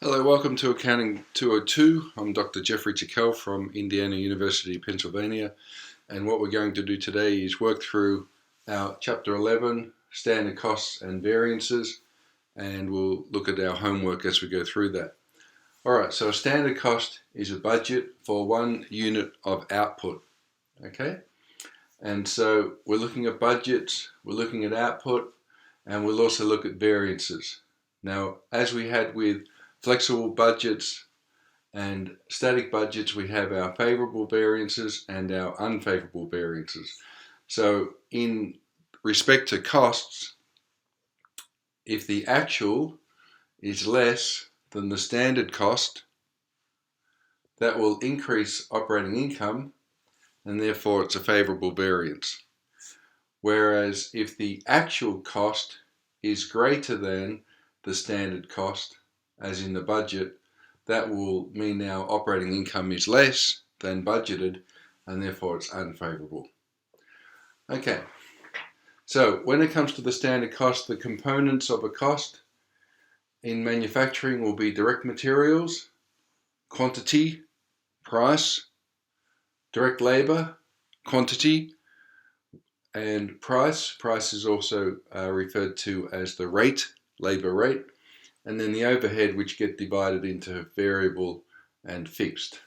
Hello, welcome to Accounting 202. I'm Dr. Jeffrey Tickell from Indiana University, Pennsylvania, and what we're going to do today is work through our Chapter 11, Standard Costs and Variances, and we'll look at our homework as we go through that. Alright, so a standard cost is a budget for one unit of output, okay? And so we're looking at budgets, we're looking at output, and we'll also look at variances. Now, as we had with flexible budgets and static budgets, we have our favorable variances and our unfavorable variances. So in respect to costs, if the actual is less than the standard cost, that will increase operating income, and therefore it's a favorable variance. Whereas if the actual cost is greater than the standard cost, as in the budget, that will mean our operating income is less than budgeted, and therefore it's unfavorable. Okay, so when it comes to the standard cost, the components of a cost in manufacturing will be direct materials, quantity, price, direct labor, quantity, and price. Price is also referred to as the rate, labor rate, and then the overhead, which get divided into variable and fixed.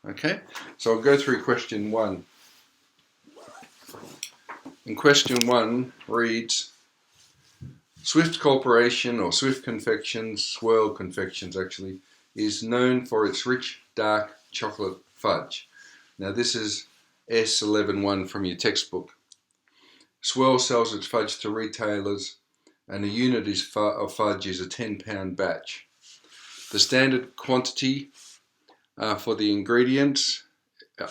Okay, so I'll go through question 1. And question 1 reads, Swift Corporation, or Swift Confections, Swirl Confections actually, is known for its rich dark chocolate fudge. Now this is S11.1 from your textbook. Swirl sells its fudge to retailers, and a unit of fudge is a 10-pound batch. The standard quantity for the ingredients,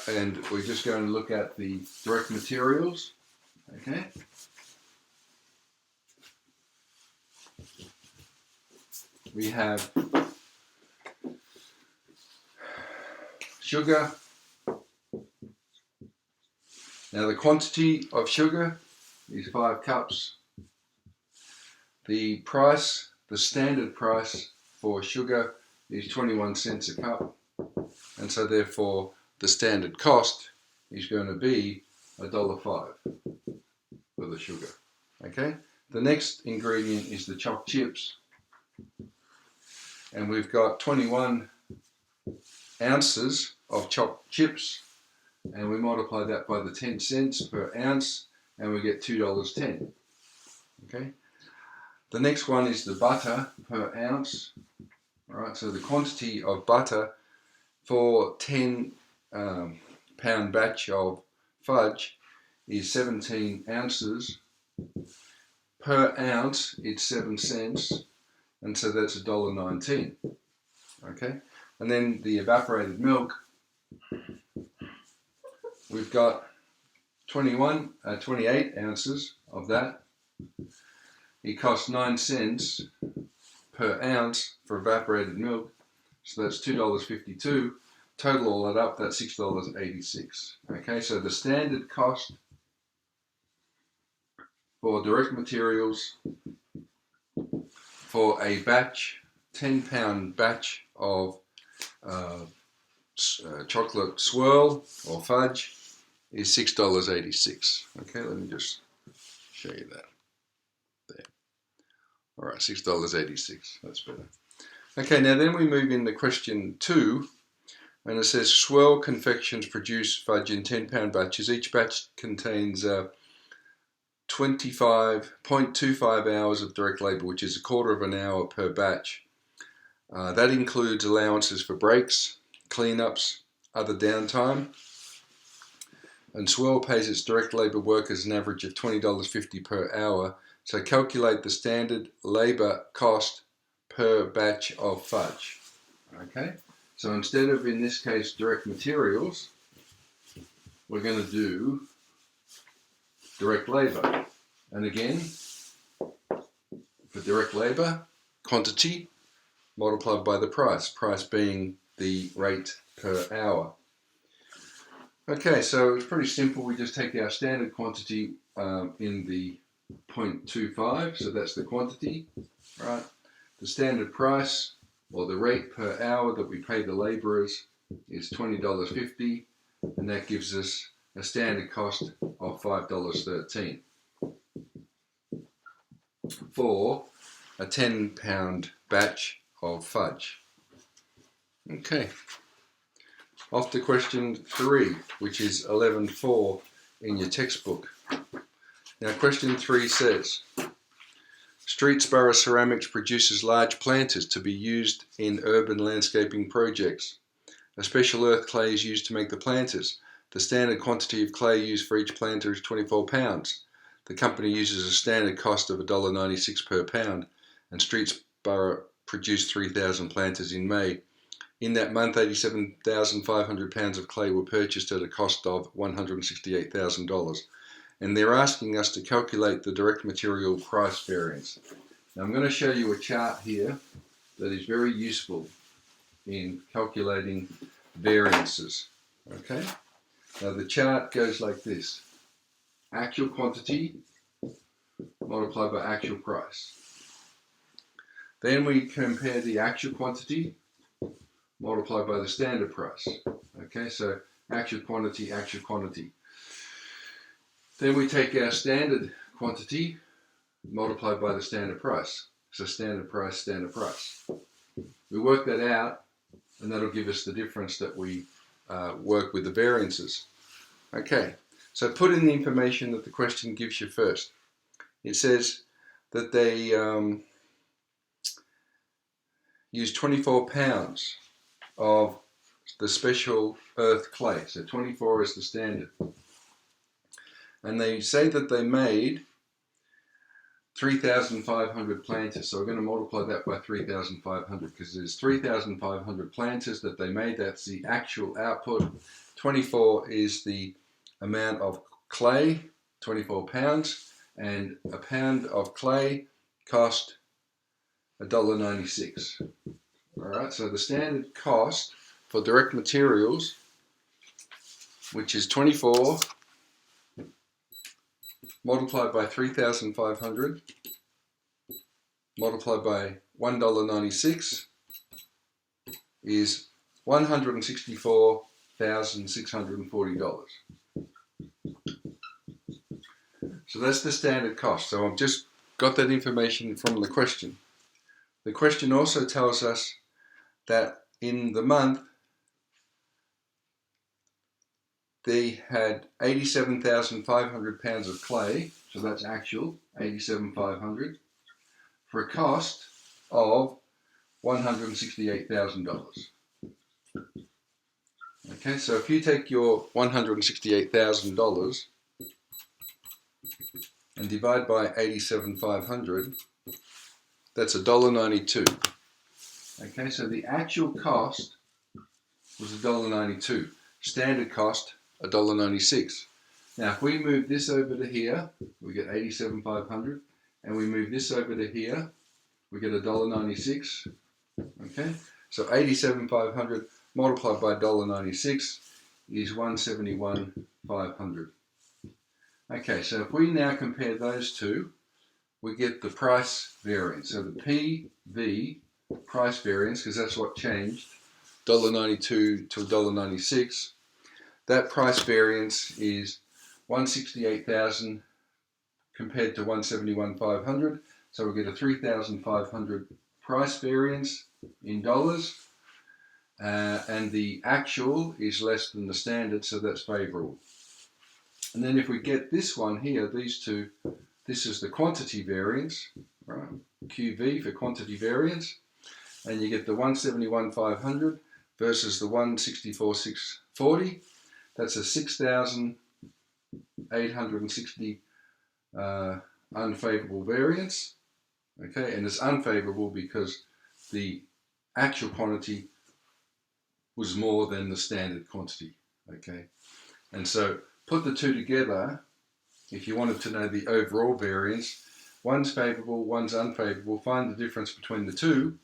and we're just going to look at the direct materials, okay? We have sugar. Now the quantity of sugar is 5 cups. The price, the standard price for sugar is 21 cents a cup, and so therefore the standard cost is going to be $1.05 for the sugar. Okay, the next ingredient is the chopped chips, and we've got 21 ounces of chopped chips, and we multiply that by the 10 cents per ounce, and we get $2.10. Okay. The next one is the butter per ounce. All right, so the quantity of butter for 10 pound batch of fudge is 17 ounces. Per ounce, it's 7 cents, and so that's $1.19. Okay, and then the evaporated milk, we've got 28 ounces of that. It costs 9 cents per ounce for evaporated milk, so that's $2.52. Total all that up, that's $6.86. Okay, so the standard cost for direct materials for a batch, 10-pound batch of chocolate swirl or fudge is $6.86. Okay, let me just show you that. There. All right, $6.86. That's better. Okay, now then we move into question 2, and it says Swirl Confections produce fudge in 10-pound batches. Each batch contains 25.25 hours of direct labor, which is a quarter of an hour per batch. That includes allowances for breaks, cleanups, other downtime. And Swirl pays its direct labor workers an average of $20.50 per hour. So calculate the standard labor cost per batch of fudge. Okay, so instead of, in this case, direct materials, we're going to do direct labor. And again, for direct labor, quantity multiplied by the price being the rate per hour. Okay, so it's pretty simple. We just take our standard quantity in the 0.25, so that's the quantity, right? The standard price or the rate per hour that we pay the labourers is $20.50, and that gives us a standard cost of $5.13 for a 10-pound batch of fudge. Okay, off to question 3, which is 11.4 in your textbook. Now question 3 says, Streetsboro Ceramics produces large planters to be used in urban landscaping projects. A special earth clay is used to make the planters. The standard quantity of clay used for each planter is 24 pounds. The company uses a standard cost of $1.96 per pound, and Streetsboro produced 3,000 planters in May. In that month, 87,500 pounds of clay were purchased at a cost of $168,000. And they're asking us to calculate the direct material price variance. Now I'm going to show you a chart here that is very useful in calculating variances. Okay? Now the chart goes like this. Actual quantity multiplied by actual price. Then we compare the actual quantity multiplied by the standard price. Okay, so actual quantity, actual quantity. Then we take our standard quantity multiplied by the standard price. So standard price, standard price. We work that out, and that'll give us the difference that we work with the variances. Okay, so put in the information that the question gives you first. It says that they use 24 pounds of the special earth clay. So 24 is the standard. And they say that they made 3,500 planters. So we're going to multiply that by 3,500 because there's 3,500 planters that they made. That's the actual output. 24 is the amount of clay, 24 pounds. And a pound of clay cost $1.96. All right, so the standard cost for direct materials, which is 24 multiplied by 3,500 multiplied by $1.96 is $164,640. So that's the standard cost. So I've just got that information from the question. The question also tells us that in the month they had 87,500 pounds of clay, so that's actual, 87,500, for a cost of $168,000. Okay, so if you take your $168,000 and divide by 87,500, that's $1.92. Okay, so the actual cost was $1.92. Standard cost, $1.96. Now if we move this over to here, we get 87,500, and we move this over to here, we get $1.96. Okay, so 87,500 multiplied by $1.96 is 171,500. Okay, so if we now compare those two, we get the price variance. So the PV, price variance, because that's what changed, $1.92 to $1.96. That price variance is 168,000 compared to 171,500. So we get a 3,500 price variance in dollars, and the actual is less than the standard, so that's favorable. And then if we get this one here, these two, this is the quantity variance, right? QV for quantity variance, and you get the 171,500 versus the 164,640. That's a 6,860 unfavorable variance. Okay, and it's unfavorable because the actual quantity was more than the standard quantity. Okay, and so put the two together. If you wanted to know the overall variance, one's favorable, one's unfavorable, find the difference between the two,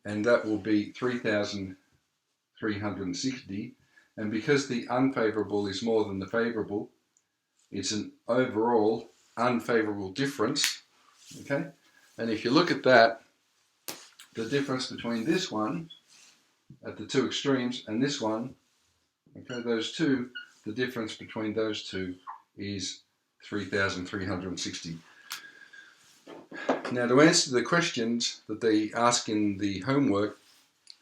and that will be 3,360. And because the unfavorable is more than the favorable, it's an overall unfavorable difference. Okay, and if you look at that, the difference between this one at the two extremes and this one, okay, those two, the difference between those two is 3,360. Now, to answer the questions that they ask in the homework,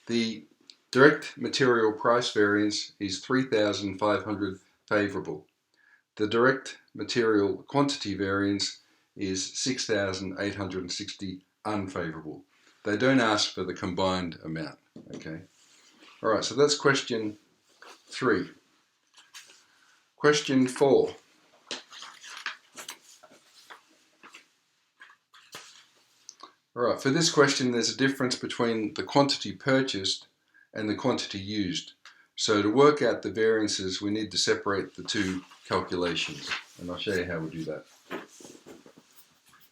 the direct material price variance is 3,500 favourable. The direct material quantity variance is 6,860 unfavourable. They don't ask for the combined amount. Okay. All right, so that's question 3. Question 4. All right, for this question, there's a difference between the quantity purchased and the quantity used. So to work out the variances, we need to separate the two calculations, and I'll show you how we do that.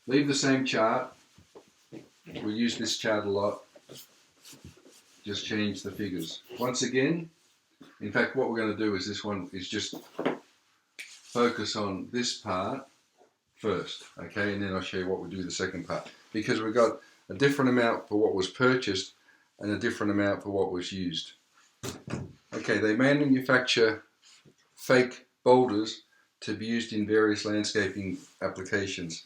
Leave the same chart. We'll use this chart a lot. Just change the figures. Once again, in fact, what we're going to do is this one is just focus on this part first, okay, and then I'll show you what we do the second part, because we've got a different amount for what was purchased and a different amount for what was used. Okay, they manufacture fake boulders to be used in various landscaping applications.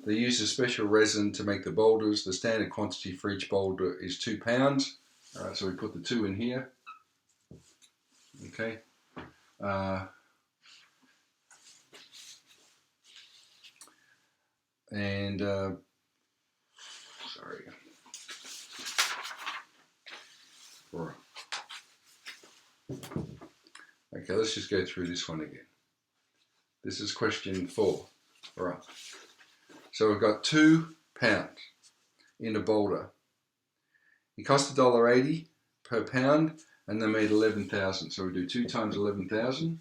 They use a special resin to make the boulders. The standard quantity for each boulder is 2 pounds. All right, so we put the 2 in here. Okay. Sorry. Right. Okay, let's just go through this one again. This is question 4. All right. So we've got 2 pounds in a boulder. It cost $1.80 per pound, and they made 11,000. So we do 2 times 11,000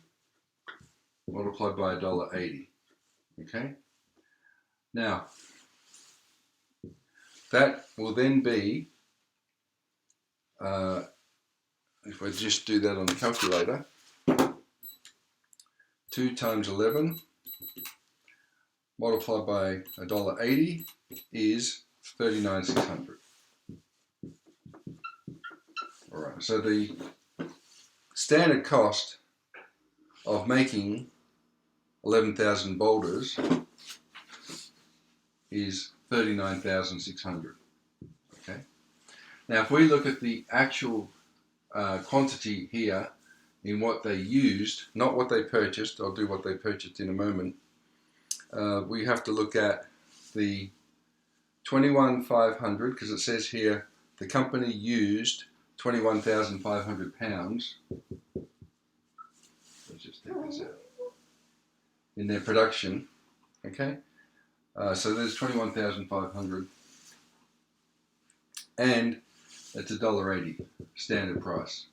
multiplied by $1.80. Okay. Now, that will then be, if I just do that on the calculator, 2 times 11 multiplied by $1.80 is 39,600. All right, so the standard cost of making 11,000 boulders is 39,600. Okay. Now, if we look at the actual quantity here in what they used, not what they purchased, I'll do what they purchased in a moment, we have to look at the 21,500, because it says here the company used 21,500 pounds. Let's just take this out. In their production, okay? So there's 21,500, and it's $1.80 standard price.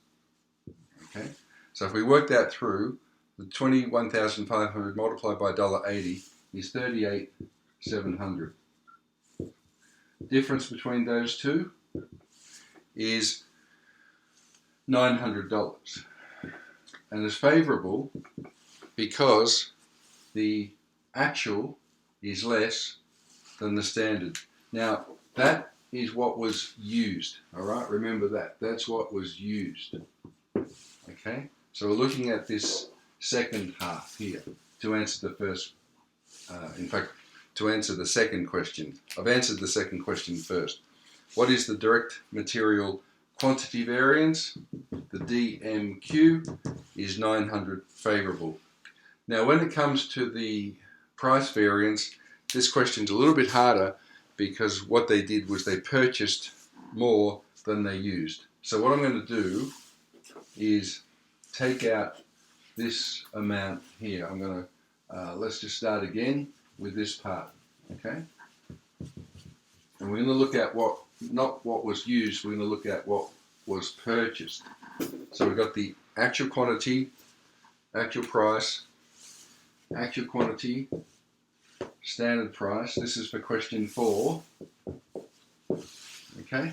Okay, so if we work that through, the 21,500 multiplied by $1.80 is 38,700. Difference between those two is $900, and it's favourable because the actual is less than the standard. Now, that is what was used, all right? Remember that. That's what was used, okay? So we're looking at this second half here to answer the first, in fact, to answer the second question. I've answered the second question first. What is the direct material quantity variance? The DMQ is 900 favourable. Now, when it comes to the price variance, this question's a little bit harder because what they did was they purchased more than they used. So what I'm going to do is take out this amount here. I'm going to, let's just start again with this part, okay? And we're going to look at what, not what was used, we're going to look at what was purchased. So we've got the actual quantity, actual price, actual quantity, standard price. This is for question 4. Okay,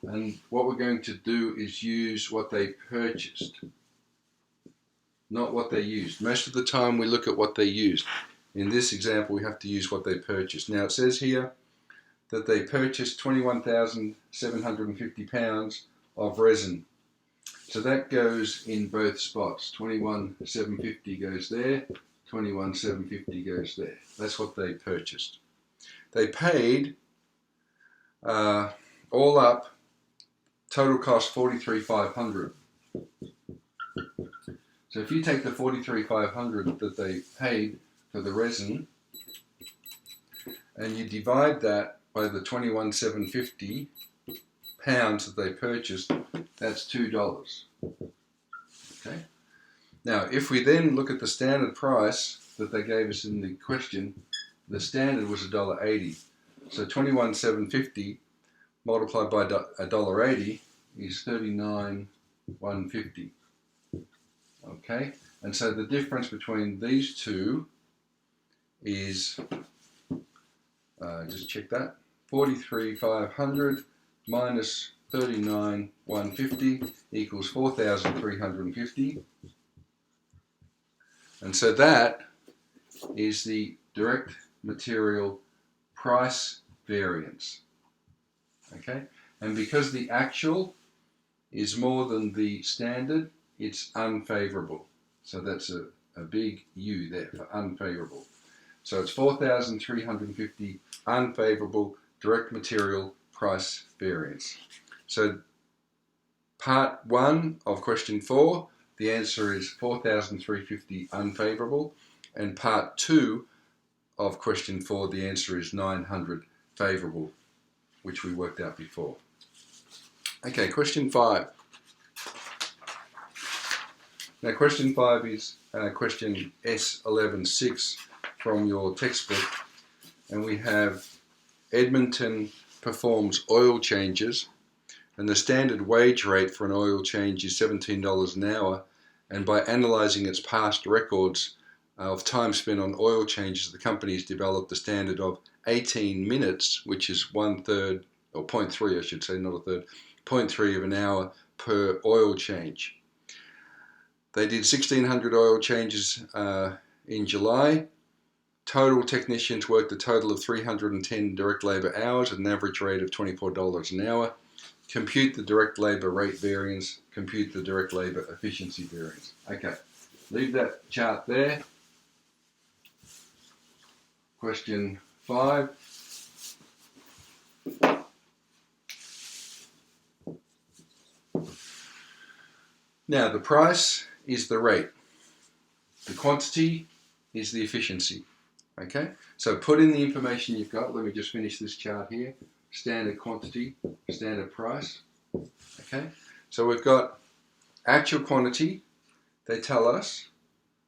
and what we're going to do is use what they purchased, not what they used. Most of the time we look at what they used. In this example, we have to use what they purchased. Now it says here that they purchased 21,750 pounds of resin. So that goes in both spots. 21,750 goes there, 21,750 goes there. That's what they purchased. They paid, all up, total cost 43,500. So if you take the 43,500 that they paid for the resin and you divide that by the 21,750 pounds that they purchased, that's $2. Okay. Now, if we then look at the standard price that they gave us in the question, the standard was $1.80. So 21,750 multiplied by $1.80 is 39,150. Okay, and so the difference between these two is, just check that, 43,500 minus 39,150 equals 4,350. And so that is the direct material price variance. Okay, and because the actual is more than the standard, it's unfavorable. So that's a big U there for unfavorable. So it's 4,350 unfavorable direct material price variance. So part 1 of question 4, the answer is 4,350 unfavorable, and part 2 of question 4, the answer is 900 favorable, which we worked out before. Okay, question 5. Now question 5 is question S11-6 from your textbook, and we have Edmonton performs oil changes, and the standard wage rate for an oil change is $17 an hour, and by analysing its past records of time spent on oil changes, the company has developed the standard of 18 minutes, which is 1/3, or 0.3 I should say, not a third, 0.3 of an hour per oil change. They did 1,600 oil changes in July. Total technicians worked a total of 310 direct labour hours at an average rate of $24 an hour. Compute the direct labour rate variance, compute the direct labour efficiency variance. Okay, leave that chart there. Question 5. Now the price is the rate. The quantity is the efficiency. Okay, so put in the information you've got. Let me just finish this chart here. Standard quantity, standard price. Okay, so we've got actual quantity. They tell us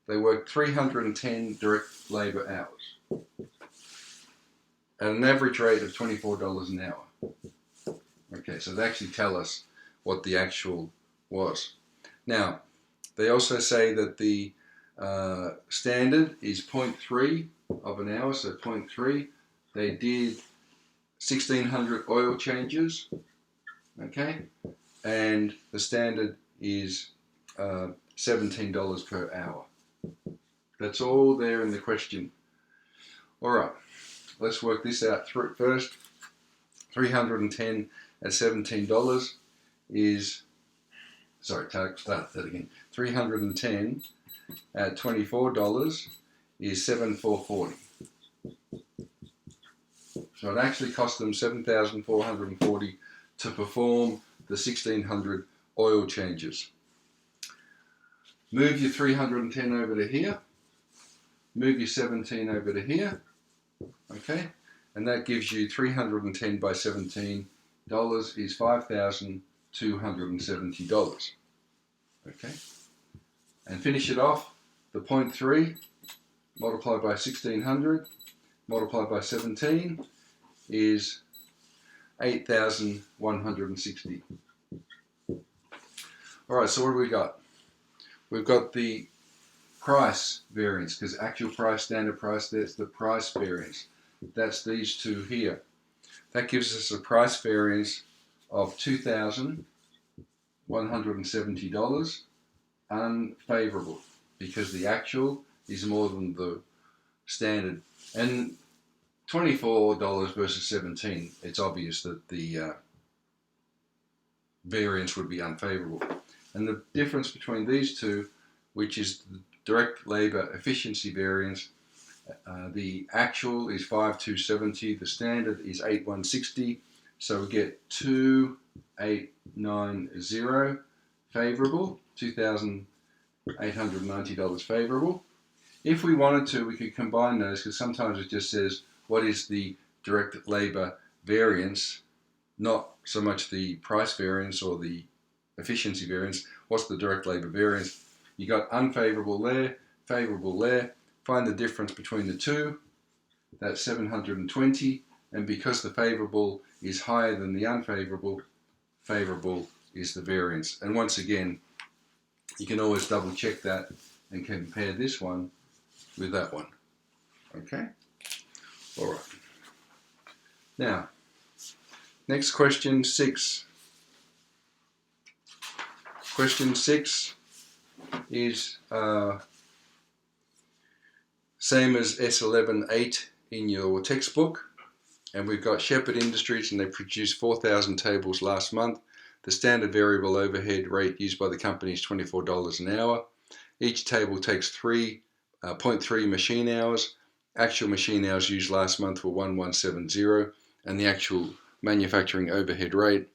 they work 310 direct labour hours at an average rate of $24 an hour. Okay, so they actually tell us what the actual was. Now, they also say that the standard is 0.3 of an hour, so 0.3. They did 1,600 oil changes, okay, and the standard is $17 per hour. That's all there in the question. All right, let's work this out first. 310 at $17 is, sorry, start that again. 310 at $24 is $7,440. So it actually cost them $7,440 to perform the 1,600 oil changes. Move your 310 over to here. Move your 17 over to here. Okay, and that gives you 310 by $17 is $5,270. Okay, and finish it off. The 0.3 multiplied by 1,600 multiplied by 17 is 8,160. All right, so what do we got? We've got the price variance, because actual price, standard price, that's the price variance. That's these two here. That gives us a price variance of $2,170, unfavorable, because the actual is more than the standard. And $24 versus 17, it's obvious that the variance would be unfavorable. And the difference between these two, which is the direct labor efficiency variance, the actual is 5270, the standard is 8160, so we get 2890 favorable, $2,890 favorable. If we wanted to, we could combine those, because sometimes it just says what is the direct labor variance, not so much the price variance or the efficiency variance. What's the direct labor variance? You got unfavorable there, favorable there. Find the difference between the two. That's 720, and because the favorable is higher than the unfavorable, favorable is the variance. And once again, you can always double check that and compare this one with that one. Okay? All right. Now, next question 6. Question 6 is same as S11-8 in your textbook, and we've got Shepherd Industries, and they produced 4,000 tables last month. The standard variable overhead rate used by the company is $24 an hour. Each table takes 0.3 machine hours. Actual machine hours used last month were 1170, and the actual manufacturing overhead rate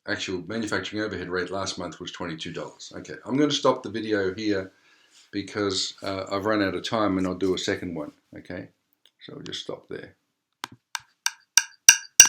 actual manufacturing overhead rate last month was $22. Okay, I'm going to stop the video here because I've run out of time, and I'll do a second one. Okay, so we'll just stop there.